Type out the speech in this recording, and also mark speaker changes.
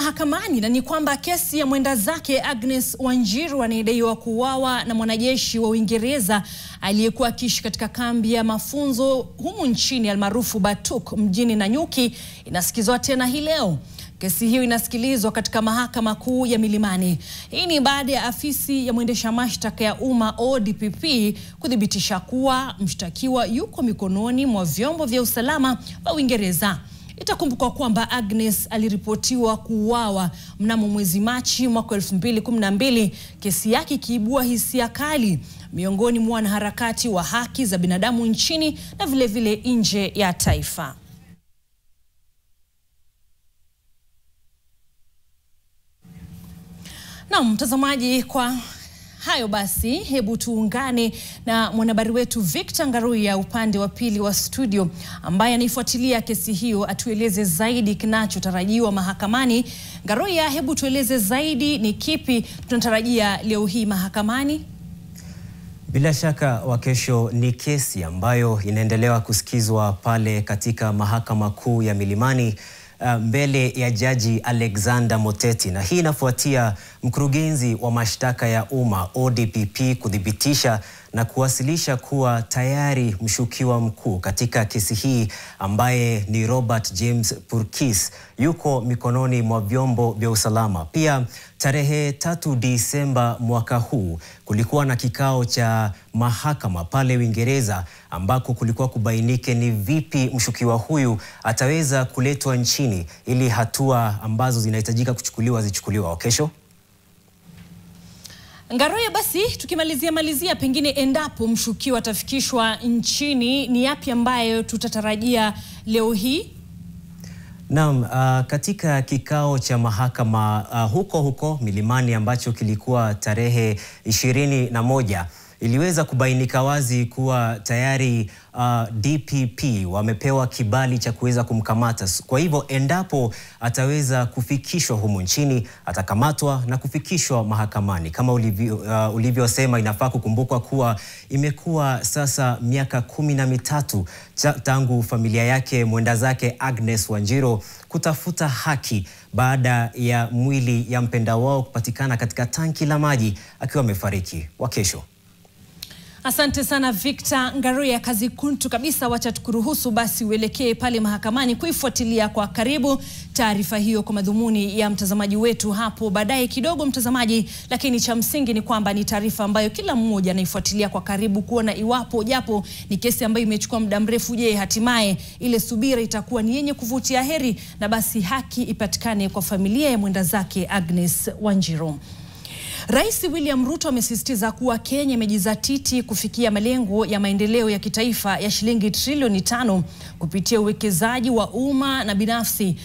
Speaker 1: mahakamani na ni kwamba kesi ya mwenda zake Agnes Wanjiru anayedaiwa kuuawa na mwanajeshi wa Uingereza aliyekuwa akiishi katika kambi ya mafunzo humu nchini almaarufu Batuk mjini Nanyuki inasikizwa tena hii leo. Kesi hiyo inasikilizwa katika mahakama kuu ya Milimani. Hii ni baada ya afisi ya mwendesha mashtaka ya umma ODPP kuthibitisha kuwa mshtakiwa yuko mikononi mwa vyombo vya usalama wa Uingereza. Itakumbukwa kwamba Agnes aliripotiwa kuuawa mnamo mwezi Machi mwaka 2012, kesi yake ikiibua hisia kali miongoni mwa wanaharakati wa haki za binadamu nchini na vile vile nje ya taifa. Na mtazamaji, kwa hayo basi hebu tuungane na mwanahabari wetu Victor Ngaruya upande wa pili wa studio ambaye anaifuatilia kesi hiyo atueleze zaidi kinachotarajiwa mahakamani. Ngaruya, hebu tueleze zaidi ni kipi tunatarajia leo hii mahakamani?
Speaker 2: Bila shaka Wakesho, ni kesi ambayo inaendelea kusikizwa pale katika mahakama kuu ya Milimani mbele ya jaji Alexander Moteti, na hii inafuatia mkurugenzi wa mashtaka ya umma ODPP kuthibitisha na kuwasilisha kuwa tayari mshukiwa mkuu katika kesi hii ambaye ni Robert James Purkis yuko mikononi mwa vyombo vya usalama. Pia tarehe 3 Disemba mwaka huu kulikuwa na kikao cha mahakama pale Uingereza ambako kulikuwa kubainike ni vipi mshukiwa huyu ataweza kuletwa nchini ili hatua ambazo zinahitajika kuchukuliwa zichukuliwa. Wakesho
Speaker 1: Ngaruya, basi tukimalizia pengine endapo mshukiwa atafikishwa nchini, ni yapi ambayo tutatarajia leo hii?
Speaker 2: Naam, katika kikao cha mahakama huko Milimani ambacho kilikuwa tarehe 21 iliweza kubainika wazi kuwa tayari DPP wamepewa kibali cha kuweza kumkamata. Kwa hivyo endapo ataweza kufikishwa humu nchini, atakamatwa na kufikishwa mahakamani. Kama ulivyosema, inafaa kukumbukwa kuwa imekuwa sasa miaka 13 tangu familia yake mwenda zake Agnes Wanjiru kutafuta haki baada ya mwili ya mpenda wao kupatikana katika tanki la maji akiwa amefariki. Wakesho.
Speaker 1: Asante sana Victor Ngaruya, kazi kuntu kabisa. Wacha tukuruhusu basi uelekee pale mahakamani kuifuatilia kwa karibu taarifa hiyo kwa madhumuni ya mtazamaji wetu hapo baadaye kidogo mtazamaji, lakini cha msingi ni kwamba ni taarifa ambayo kila mmoja anaifuatilia kwa karibu kuona iwapo japo ni kesi ambayo imechukua muda mrefu, je, hatimaye ile subira itakuwa ni yenye kuvutia heri na basi haki ipatikane kwa familia ya mwenda zake Agnes Wanjiru. Rais William Ruto amesisitiza kuwa Kenya imejizatiti kufikia malengo ya maendeleo ya kitaifa ya shilingi trilioni 5 kupitia uwekezaji wa umma na binafsi.